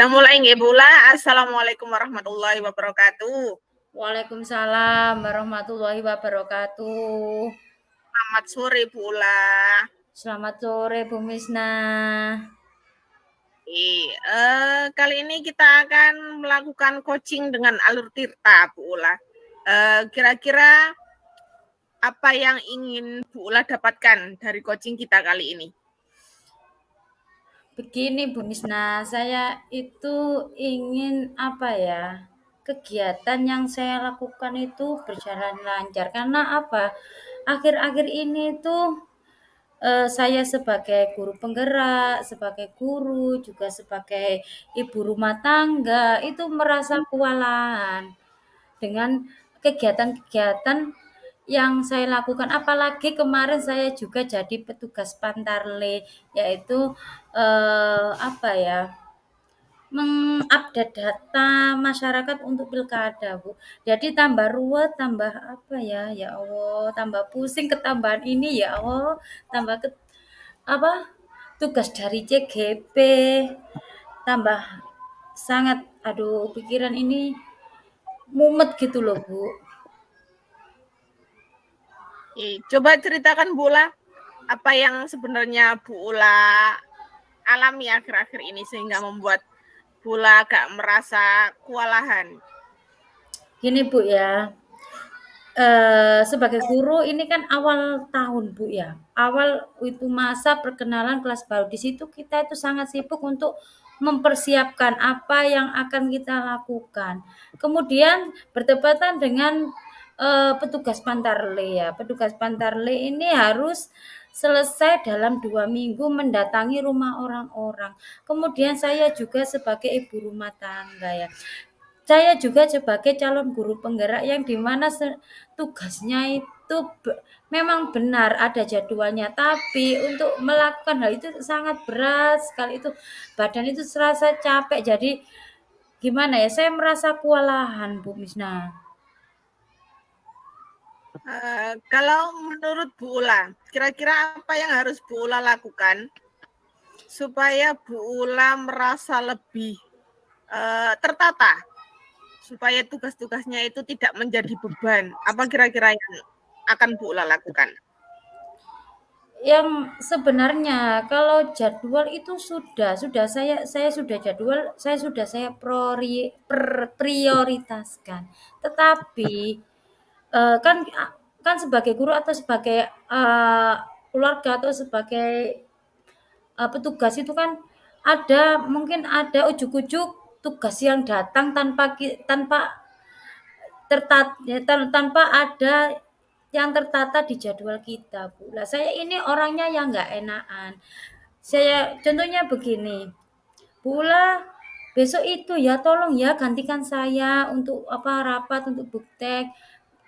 Kita mulai nggih, Bula. Assalamualaikum warahmatullahi wabarakatuh. Waalaikumsalam warahmatullahi wabarakatuh. Selamat sore, Bula. Selamat sore, Bu Misna. Kali ini kita akan melakukan coaching dengan alur tirta, Bu Ula. Kira-kira apa yang ingin Bu Ula dapatkan dari coaching kita kali ini? Begini, Bu Misna, saya itu ingin kegiatan yang saya lakukan itu berjalan lancar. Karena apa? Akhir-akhir ini tuh saya sebagai guru penggerak, sebagai guru, juga sebagai ibu rumah tangga itu merasa kewalahan dengan kegiatan-kegiatan yang saya lakukan. Apalagi kemarin saya juga jadi petugas Pantarle, yaitu mengupdate data masyarakat untuk pilkada, Bu. Jadi tambah ruwet, tambah ya Allah, tambah pusing ketambahan ini ya Allah, tambah tugas dari CGP, tambah sangat aduh pikiran ini mumet gitu loh, Bu. Coba ceritakan, Bu Ula, apa yang sebenarnya Bu Ula alami akhir-akhir ini sehingga membuat Bu Ula agak merasa kewalahan. Gini, Bu ya. Sebagai guru ini kan awal tahun, Bu ya. Awal itu masa perkenalan kelas baru. Di situ kita itu sangat sibuk untuk mempersiapkan apa yang akan kita lakukan. Kemudian bertepatan dengan petugas Pantarle ya. Petugas Pantarle ini harus selesai dalam 2 minggu mendatangi rumah orang-orang. Kemudian saya juga sebagai ibu rumah tangga ya. Saya juga sebagai calon guru penggerak yang dimana tugasnya itu memang benar ada jadwalnya, tapi untuk melakukan hal itu sangat berat sekali, itu badan itu serasa capek. Jadi gimana ya, saya merasa kewalahan, Bu Misna. Kalau menurut Bu Ula, kira-kira apa yang harus Bu Ula lakukan supaya Bu Ula merasa lebih tertata, supaya tugas-tugasnya itu tidak menjadi beban? Apa kira-kira yang akan Bu Ula lakukan? Yang sebenarnya kalau jadwal itu sudah saya sudah jadwal, saya prioritaskan. Tetapi kan kan sebagai guru atau sebagai keluarga atau sebagai petugas itu kan mungkin ada ujuk-ujuk tugas yang datang tanpa tanpa ada yang tertata di jadwal kita, Bu. Lah saya ini orangnya yang nggak enakan. Saya contohnya begini, Bu, besok itu ya tolong ya gantikan saya untuk rapat untuk buktek.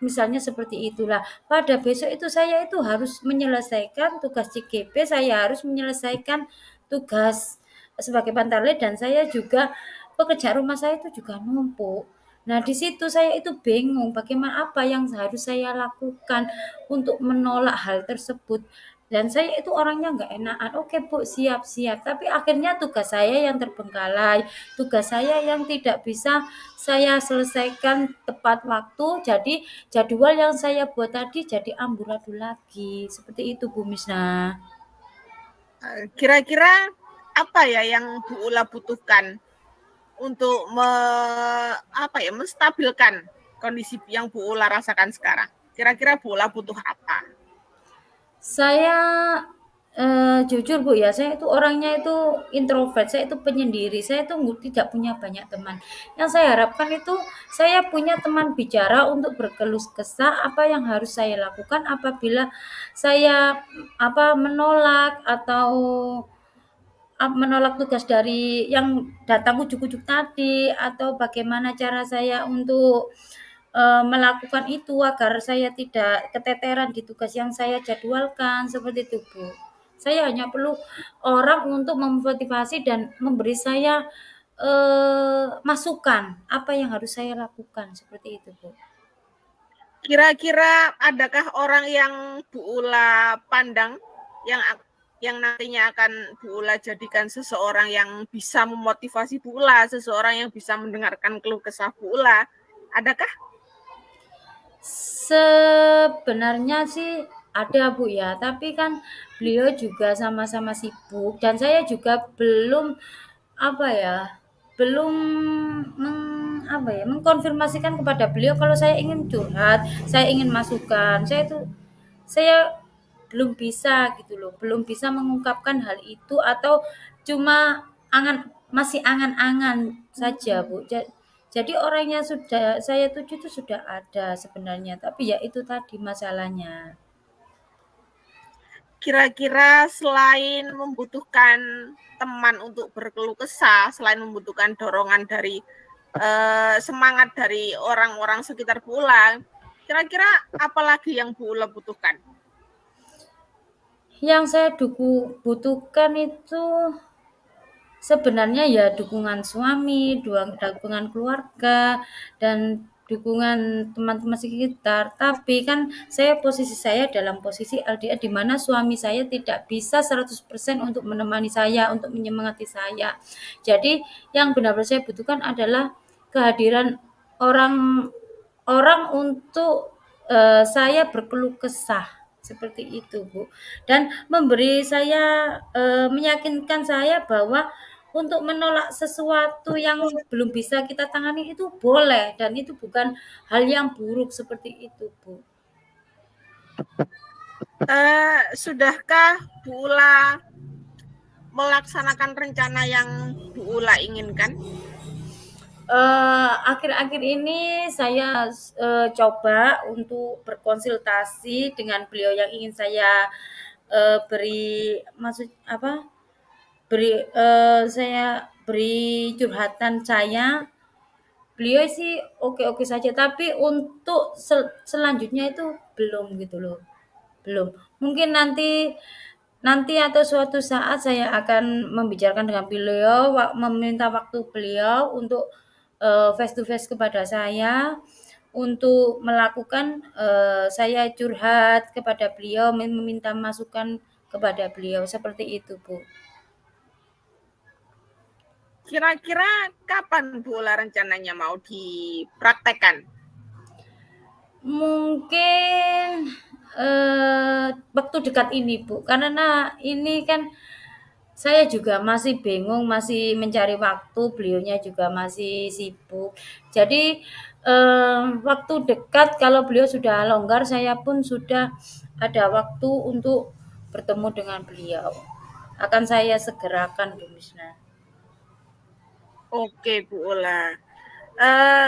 Misalnya seperti itulah. Pada besok itu saya itu harus menyelesaikan tugas CGP, saya harus menyelesaikan tugas sebagai pantarle, dan saya juga pekerjaan rumah saya itu juga numpuk. Nah, di situ saya itu bingung bagaimana apa yang harus saya lakukan untuk menolak hal tersebut. Dan saya itu orangnya nggak enakan. Oke, Bu, siap-siap. Tapi akhirnya tugas saya yang terbengkalai, tugas saya yang tidak bisa saya selesaikan tepat waktu. Jadi jadwal yang saya buat tadi jadi amburadul lagi. Seperti itu, Bu Misna. Kira-kira apa ya yang Bu Ula butuhkan untuk menstabilkan kondisi yang Bu Ula rasakan sekarang? Kira-kira Bu Ula butuh apa? Saya jujur, Bu ya, saya itu orangnya itu introvert, saya itu penyendiri, saya itu tidak punya banyak teman. Yang saya harapkan itu saya punya teman bicara untuk berkeluh kesah apa yang harus saya lakukan apabila saya menolak atau menolak tugas dari yang datang ujuk-ujuk tadi, atau bagaimana cara saya untuk melakukan itu agar saya tidak keteteran di tugas yang saya jadwalkan, seperti itu, Bu. Saya hanya perlu orang untuk memotivasi dan memberi saya masukan apa yang harus saya lakukan, seperti itu, Bu. Kira-kira adakah orang yang Bu Ula pandang yang nantinya akan Bu Ula jadikan seseorang yang bisa memotivasi Bu Ula, seseorang yang bisa mendengarkan keluh kesah Bu Ula? Adakah? Sebenarnya sih ada Bu ya, tapi kan beliau juga sama-sama sibuk dan saya juga belum apa ya, belum mengkonfirmasikan kepada beliau kalau saya ingin curhat, saya ingin masukan. Saya belum bisa gitu loh, belum bisa mengungkapkan hal itu atau cuma masih angan-angan saja Bu. Jadi orang yang sudah saya tuju itu sudah ada sebenarnya, tapi ya itu tadi masalahnya. Kira-kira selain membutuhkan teman untuk berkeluh kesah, selain membutuhkan dorongan dari semangat dari orang-orang sekitar Bu Ula, kira-kira apa lagi yang Bu Ula butuhkan? Yang saya butuhkan itu sebenarnya ya dukungan suami, dukungan keluarga, dan dukungan teman-teman sekitar. Tapi kan posisi saya dalam posisi LDR di mana suami saya tidak bisa 100% untuk menemani saya, untuk menyemangati saya. Jadi yang benar-benar saya butuhkan adalah kehadiran orang orang untuk saya berkeluh kesah seperti itu Bu, dan memberi saya meyakinkan saya bahwa untuk menolak sesuatu yang belum bisa kita tangani itu boleh dan itu bukan hal yang buruk seperti itu Bu. Sudahkah Bu Ula melaksanakan rencana yang Bu Ula inginkan? Akhir-akhir ini saya coba untuk berkonsultasi dengan beliau yang ingin saya saya beri curhatan saya. Beliau sih oke-oke saja, tapi untuk selanjutnya itu belum gitu loh. Belum. Mungkin nanti atau suatu saat saya akan membicarakan dengan beliau, meminta waktu beliau untuk face to face kepada saya untuk melakukan saya curhat kepada beliau, meminta masukan kepada beliau seperti itu, Bu. Kira-kira kapan Bu Ula rencananya mau dipraktekkan? Mungkin waktu dekat ini Bu, karena ini kan saya juga masih bingung, masih mencari waktu, beliaunya juga masih sibuk. Jadi waktu dekat kalau beliau sudah longgar, saya pun sudah ada waktu untuk bertemu dengan beliau. Akan saya segerakan Bu Misna. Oke Bu Ula.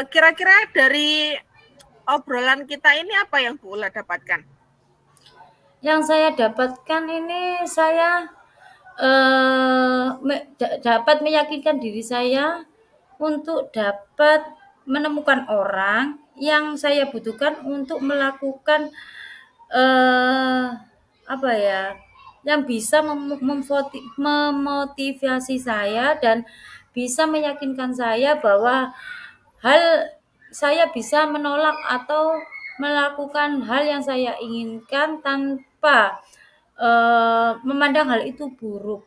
Kira-kira dari obrolan kita ini apa yang Bu Ula dapatkan? Yang saya dapatkan ini saya dapat meyakinkan diri saya untuk dapat menemukan orang yang saya butuhkan untuk melakukan yang bisa memotivasi saya dan bisa meyakinkan saya bahwa saya bisa menolak atau melakukan hal yang saya inginkan tanpa memandang hal itu buruk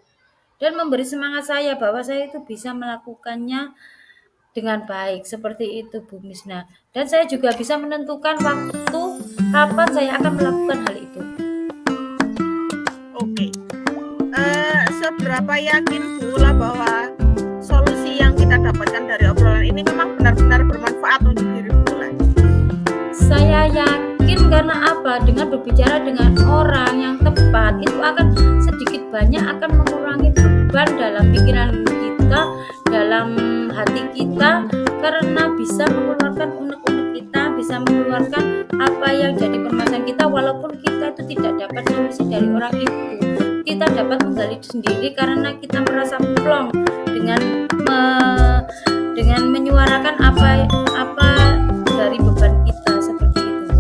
dan memberi semangat saya bahwa saya itu bisa melakukannya dengan baik seperti itu Bu Misna, dan saya juga bisa menentukan waktu kapan saya akan melakukan hal itu. Oke. Seberapa yakin Bu Ula bahwa solusi yang kita dapatkan dari obrolan ini memang benar-benar bermanfaat untuk diri Bu Ula? Saya yakin karena apa? Dengan berbicara dengan orang yang tepat itu akan sedikit banyak akan mengurangi beban dalam pikiran kita, dalam hati kita, karena bisa mengeluarkan unek-unek kita, bisa mengeluarkan apa yang jadi permasalahan kita, walaupun kita itu tidak dapat solusi dari orang itu. Kita dapat menggali sendiri karena kita merasa plong dengan menyuarakan apa dari beban kita seperti itu.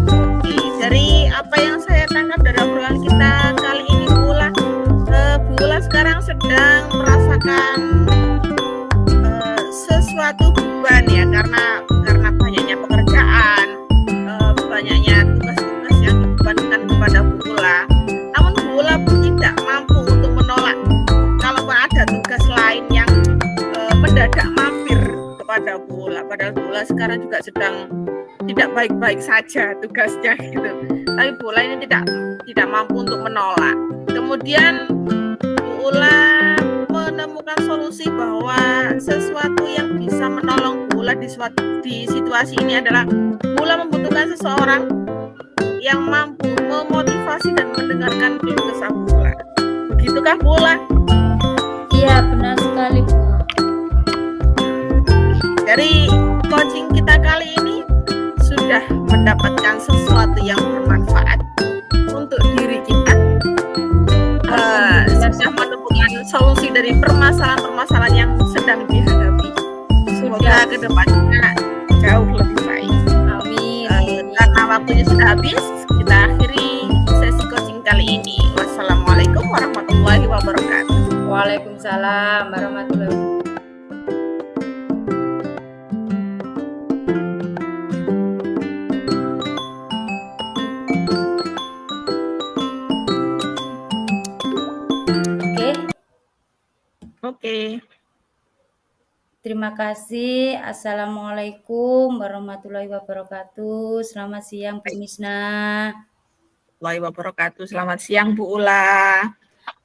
Oke, dari apa yang saya tangkap dari obrolan kita kali ini Bu Ula sekarang sedang merasakan sesuatu beban ya karena banyaknya pekerjaan, banyaknya tugas-tugas yang dibebankan kepada Bu Ula. Namun Bu Ula kepada Bu Ula. Padahal Bu Ula sekarang juga sedang tidak baik-baik saja tugasnya gitu. Tapi Bu Ula ini tidak mampu untuk menolak. Kemudian Bu Ula menemukan solusi bahwa sesuatu yang bisa menolong Bu Ula di situasi ini adalah Bu Ula membutuhkan seseorang yang mampu memotivasi dan mendengarkan keluh kesah Bu Ula. Begitukah Bu Ula? Iya, benar sekali, Bu. Dari coaching kita kali ini sudah mendapatkan sesuatu yang bermanfaat untuk diri kita. Sudah menemukan solusi dari permasalahan-permasalahan yang sedang dihadapi. Semoga kedepannya jauh lebih baik. Amin. Karena waktunya sudah habis, kita akhiri sesi coaching kali ini. Wassalamualaikum warahmatullahi wabarakatuh. Waalaikumsalam warahmatullahi wabarakatuh. Oke. Terima kasih. Assalamualaikum warahmatullahi wabarakatuh. Selamat siang, Bu Misna. Warahmatullahi wabarakatuh. Selamat siang, Bu Ula.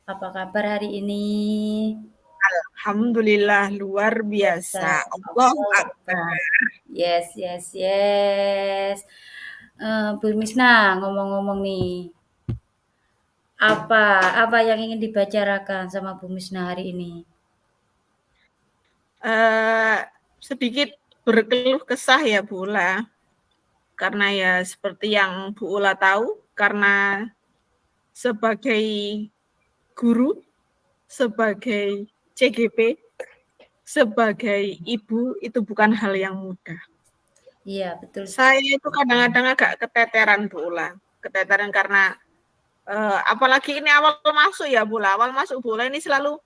Apa kabar hari ini? Alhamdulillah luar biasa. Allahu Akbar. Yes. Bu Misna, ngomong-ngomong nih. Apa yang ingin dibicarakan sama Bu Misna hari ini? Sedikit berkeluh kesah ya Bu Ula. Karena ya seperti yang Bu Ula tahu, karena sebagai guru, sebagai CGP, sebagai ibu itu bukan hal yang mudah. Iya, betul. Saya itu kadang-kadang agak keteteran Bu Ula. Keteteran karena apalagi ini awal masuk ya Bu Ula. Awal masuk Bu Ula ini selalu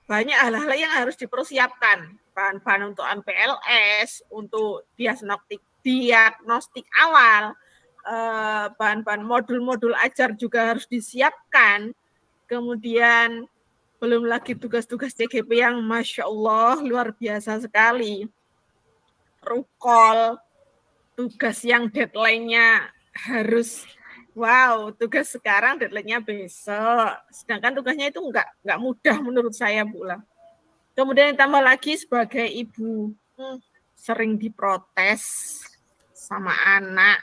banyak hal-hal yang harus dipersiapkan. Bahan-bahan untuk MPLS, untuk diagnostik awal, bahan-bahan modul-modul ajar juga harus disiapkan. Kemudian belum lagi tugas-tugas CGP yang Masya Allah luar biasa sekali. Rukol, tugas yang deadline-nya harus tugas sekarang deadline-nya besok. Sedangkan tugasnya itu nggak mudah menurut saya, Bu Ula. Kemudian tambah lagi sebagai ibu, sering diprotes sama anak.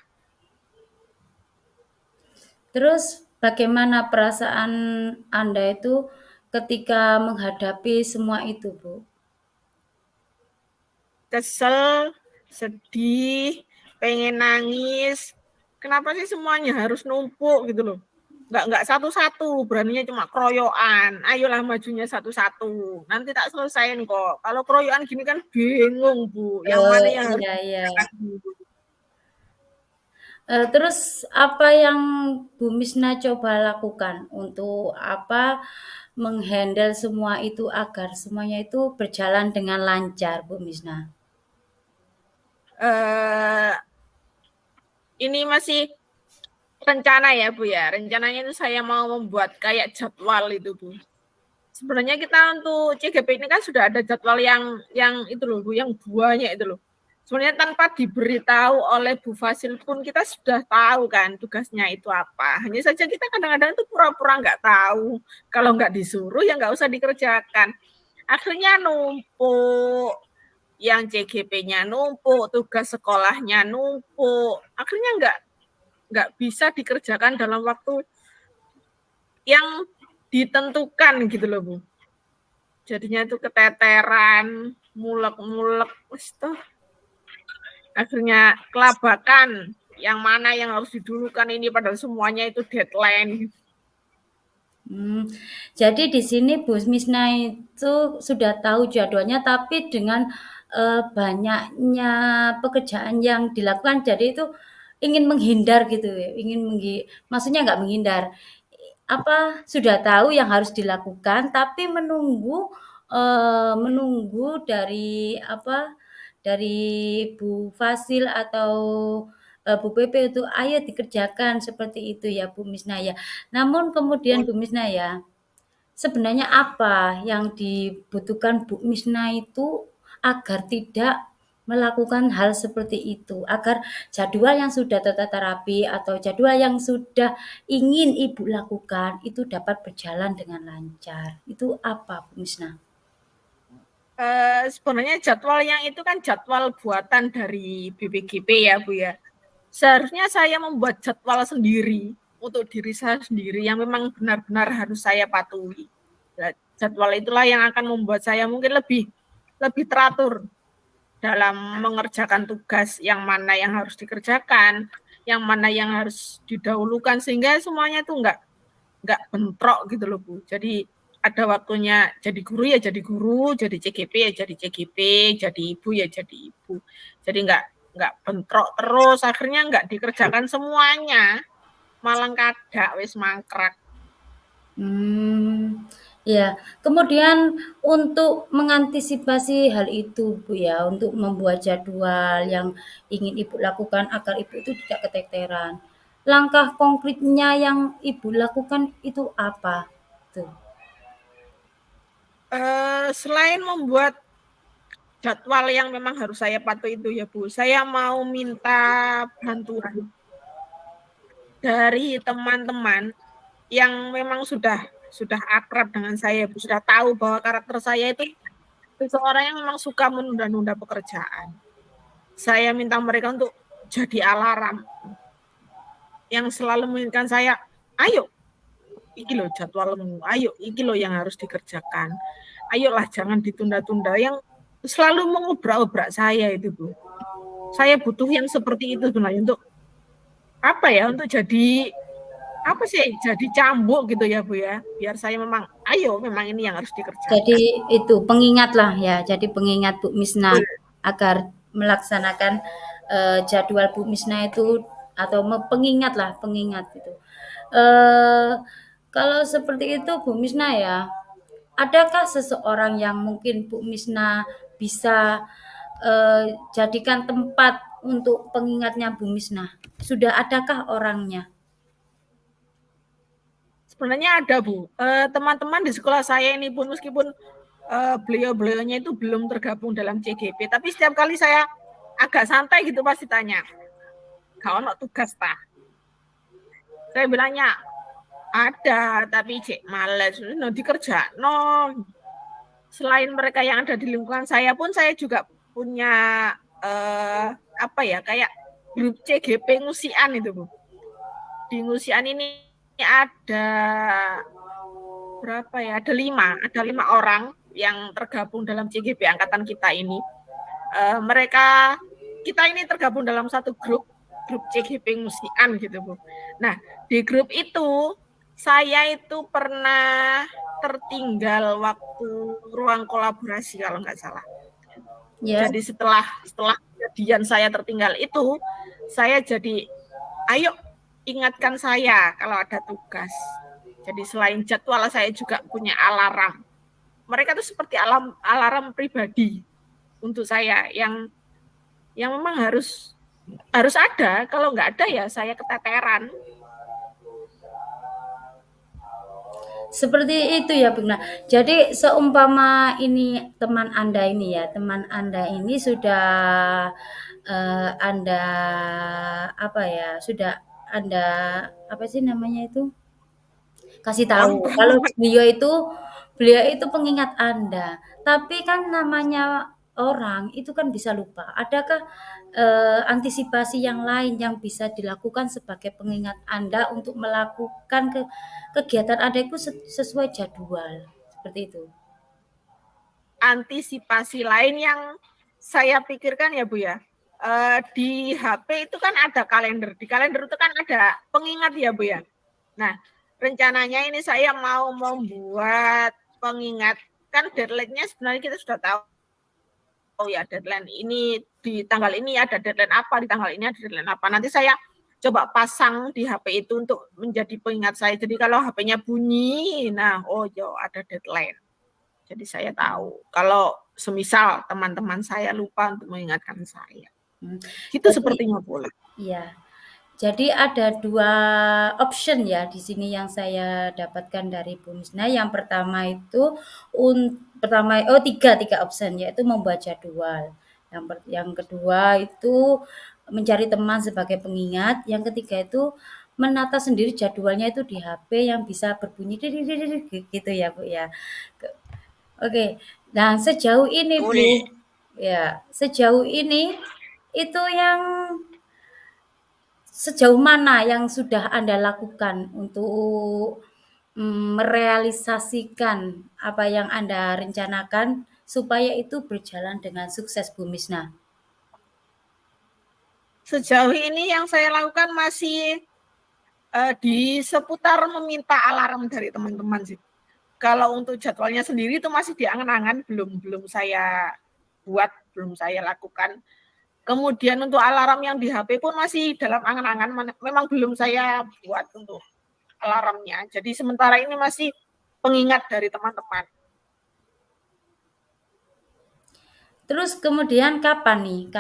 Terus bagaimana perasaan Anda itu ketika menghadapi semua itu, Bu? Kesel, sedih, pengen nangis. Kenapa sih semuanya harus numpuk gitu loh? Nggak satu-satu, beraninya cuma keroyokan. Ayolah majunya satu-satu. Nanti tak selesaiin kok. Kalau keroyokan gini kan bingung, Bu. Yang mana yang harus terus apa yang Bu Misna coba lakukan untuk menghandle semua itu agar semuanya itu berjalan dengan lancar, Bu Misna? Ini masih rencana ya Bu ya. Rencananya itu saya mau membuat kayak jadwal itu Bu. Sebenarnya kita untuk CGP ini kan sudah ada jadwal yang itu loh Bu, yang banyak itu loh. Sebenarnya tanpa diberitahu oleh Bu Fasil pun kita sudah tahu kan tugasnya itu apa. Hanya saja kita kadang-kadang itu pura-pura nggak tahu. Kalau nggak disuruh ya nggak usah dikerjakan. Akhirnya numpuk, yang CGP-nya numpuk, tugas sekolahnya numpuk. Akhirnya nggak bisa dikerjakan dalam waktu yang ditentukan gitu loh Bu. Jadinya itu keteteran, mulek-mulek, akhirnya kelabakan. Yang mana yang harus didulukan ini padahal semuanya itu deadline. Jadi di sini Bu Misna itu sudah tahu jadwalnya, tapi dengan banyaknya pekerjaan yang dilakukan, jadi itu ingin menghindar gitu ya, maksudnya nggak menghindar, sudah tahu yang harus dilakukan, tapi menunggu dari Bu Fasil atau Bu Pepe itu ayo dikerjakan seperti itu ya Bu Misna ya. Namun kemudian Bu Misna ya, sebenarnya apa yang dibutuhkan Bu Misna itu agar tidak melakukan hal seperti itu, agar jadwal yang sudah tertata rapi atau jadwal yang sudah ingin Ibu lakukan itu dapat berjalan dengan lancar. Itu apa, Bu Misna? Sebenarnya jadwal yang itu kan jadwal buatan dari BPGP ya Bu ya. Seharusnya saya membuat jadwal sendiri untuk diri saya sendiri yang memang benar-benar harus saya patuhi. Jadwal itulah yang akan membuat saya mungkin lebih teratur dalam mengerjakan tugas, yang mana yang harus dikerjakan, yang mana yang harus didahulukan, sehingga semuanya itu nggak bentrok gitu loh Bu. Jadi ada waktunya jadi guru ya jadi guru, jadi CGP ya jadi CGP, jadi ibu ya jadi ibu. Jadi nggak bentrok terus, akhirnya nggak dikerjakan semuanya, malah kadak wis mangkrak. Ya. Kemudian untuk mengantisipasi hal itu, Bu ya, untuk membuat jadwal yang ingin Ibu lakukan agar Ibu itu tidak keteteran. Langkah konkretnya yang Ibu lakukan itu apa? Tuh. Selain membuat jadwal yang memang harus saya patuhi itu ya Bu, saya mau minta bantuan dari teman-teman yang memang sudah akrab dengan saya, Bu, sudah tahu bahwa karakter saya itu seseorang yang memang suka menunda-nunda pekerjaan. Saya minta mereka untuk jadi alarm yang selalu mengingatkan saya, ayo, iki loh jadwalmu, ayo, iki loh yang harus dikerjakan. Ayolah jangan ditunda-tunda, yang selalu mengobrak-obrak saya itu, Bu. Saya butuh yang seperti itu sebenarnya untuk apa ya, untuk jadi apa sih, jadi cambuk gitu ya Bu ya, biar saya memang ayo memang ini yang harus dikerjakan. Jadi itu pengingat lah ya, jadi pengingat Bu Misna agar melaksanakan jadwal Bu Misna itu atau pengingat lah, pengingat itu. Kalau seperti itu Bu Misna ya, adakah seseorang yang mungkin Bu Misna bisa jadikan tempat untuk pengingatnya Bu Misna? Sudah adakah orangnya? Sebenarnya ada Bu, teman-teman di sekolah saya ini pun meskipun beliau-beliaunya itu belum tergabung dalam CGP, tapi setiap kali saya agak santai gitu pasti tanya, kau nak tugas tak? Saya bilangnya ada, tapi cek males, no dikerja, no. Selain mereka yang ada di lingkungan saya pun, saya juga punya apa ya, kayak grup CGP Ngusian itu Bu. Di Ngusian ini ada berapa ya? Ada 5 orang yang tergabung dalam CGP angkatan kita ini. Kita ini tergabung dalam satu grup CGP Ngusian gitu Bu. Nah, di grup itu saya itu pernah tertinggal waktu ruang kolaborasi kalau nggak salah. Yeah. Jadi setelah kejadian saya tertinggal itu, saya jadi ayo ingatkan saya kalau ada tugas. Jadi selain jadwal saya juga punya alarm. Mereka tuh seperti alarm pribadi untuk saya yang memang harus ada. Kalau nggak ada ya saya keteteran. Seperti itu ya Bunda. Jadi seumpama ini teman Anda ini ya, teman Anda ini sudah Anda apa ya, sudah Anda apa sih namanya itu? Kasih tahu kalau beliau itu pengingat Anda. Tapi kan namanya orang itu kan bisa lupa. Adakah antisipasi yang lain yang bisa dilakukan sebagai pengingat Anda untuk melakukan kegiatan Anda itu sesuai jadwal seperti itu? Antisipasi lain yang saya pikirkan ya Bu ya, di HP itu kan ada kalender. Di kalender itu kan ada pengingat ya Bu ya. Nah, rencananya ini saya mau membuat pengingat, kan deadline-nya sebenarnya kita sudah tahu. Oh ya, deadline ini di tanggal ini ada deadline apa, di tanggal ini ada deadline apa. Nanti saya coba pasang di HP itu untuk menjadi pengingat saya. Jadi kalau HP-nya bunyi, nah oh yo ada deadline. Jadi saya tahu kalau semisal teman-teman saya lupa untuk mengingatkan saya. Itu sepertinya boleh. Iya. Jadi ada 2 option ya di sini yang saya dapatkan dari Bu Misna. Yang pertama itu tiga option, yaitu membuat jadwal. Yang kedua itu mencari teman sebagai pengingat. Yang ketiga itu menata sendiri jadwalnya itu di HP yang bisa berbunyi gitu ya Bu ya. Oke. Nah, sejauh ini Bu, Boleh. ya, sejauh ini itu yang sejauh mana yang sudah Anda lakukan untuk merealisasikan apa yang Anda rencanakan supaya itu berjalan dengan sukses, Bu Misna? Sejauh ini yang saya lakukan masih di seputar meminta alarm dari teman-teman sih. Kalau untuk jadwalnya sendiri itu masih diangan-angan, belum saya buat, belum saya lakukan. Kemudian untuk alarm yang di HP pun masih dalam angan-angan, memang belum saya buat untuk alarmnya. Jadi sementara ini masih pengingat dari teman-teman. Terus kemudian kapan nih?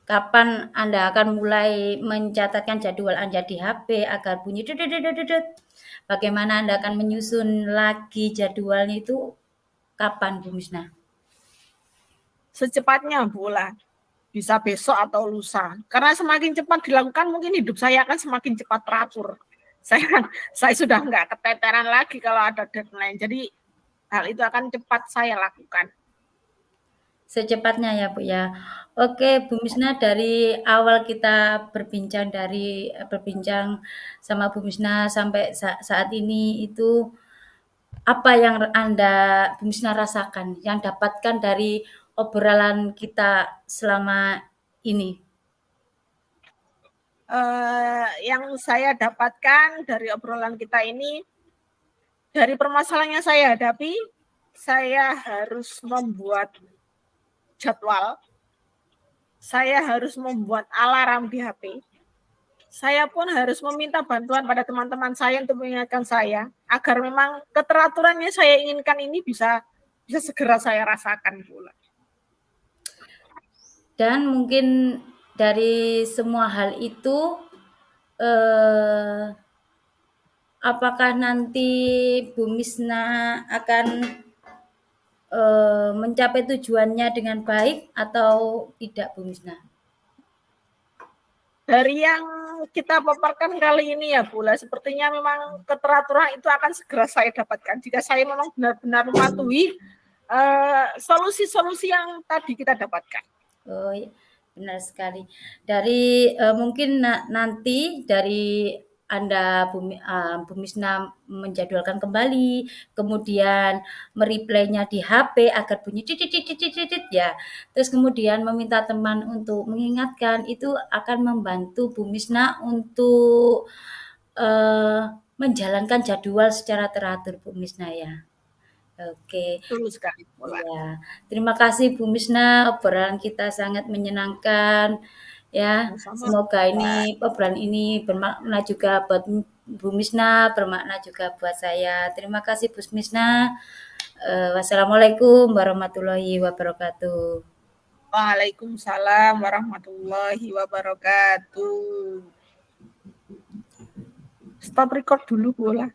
Kapan Anda akan mulai mencatatkan jadwal Anda di HP agar bunyi bagaimana Anda akan menyusun lagi jadwalnya itu kapan, Bu Misna? Secepatnya bola, bisa besok atau lusa. Karena semakin cepat dilakukan mungkin hidup saya akan semakin cepat teratur. Saya sudah nggak keteteran lagi kalau ada deadline. Jadi hal itu akan cepat saya lakukan. Secepatnya ya Bu ya. Oke Bu Misna, dari awal kita berbincang sama Bu Misna sampai saat ini itu apa yang Bu Misna rasakan, yang dapatkan dari obrolan kita selama ini? Yang saya dapatkan dari obrolan kita ini, dari permasalahan yang saya hadapi, saya harus membuat jadwal, saya harus membuat alarm di HP, saya pun harus meminta bantuan pada teman-teman saya untuk mengingatkan saya agar memang keteraturan yang saya inginkan ini bisa segera saya rasakan pula. Dan mungkin dari semua hal itu apakah nanti Bu Misna akan mencapai tujuannya dengan baik atau tidak, Bu Misna? Dari yang kita paparkan kali ini ya Bula, sepertinya memang keteraturan itu akan segera saya dapatkan jika saya memang benar-benar mematuhi solusi-solusi yang tadi kita dapatkan. Oh, benar sekali. Dari mungkin nanti dari Anda Bu Misna menjadwalkan kembali, kemudian mereplaynya di HP agar bunyi ya. Terus kemudian meminta teman untuk mengingatkan, itu akan membantu Bu Misna untuk menjalankan jadwal secara teratur, Bu Misna ya. Oke. Betul sekali Bula. Ya, terima kasih Bu Misna, obrolan kita sangat menyenangkan ya. Sama-sama. Semoga obrolan ini bermakna juga buat Bu Misna, bermakna juga buat saya. Terima kasih Bu Misna. Wassalamualaikum warahmatullahi wabarakatuh. Waalaikumsalam warahmatullahi wabarakatuh. Stop record dulu Bula.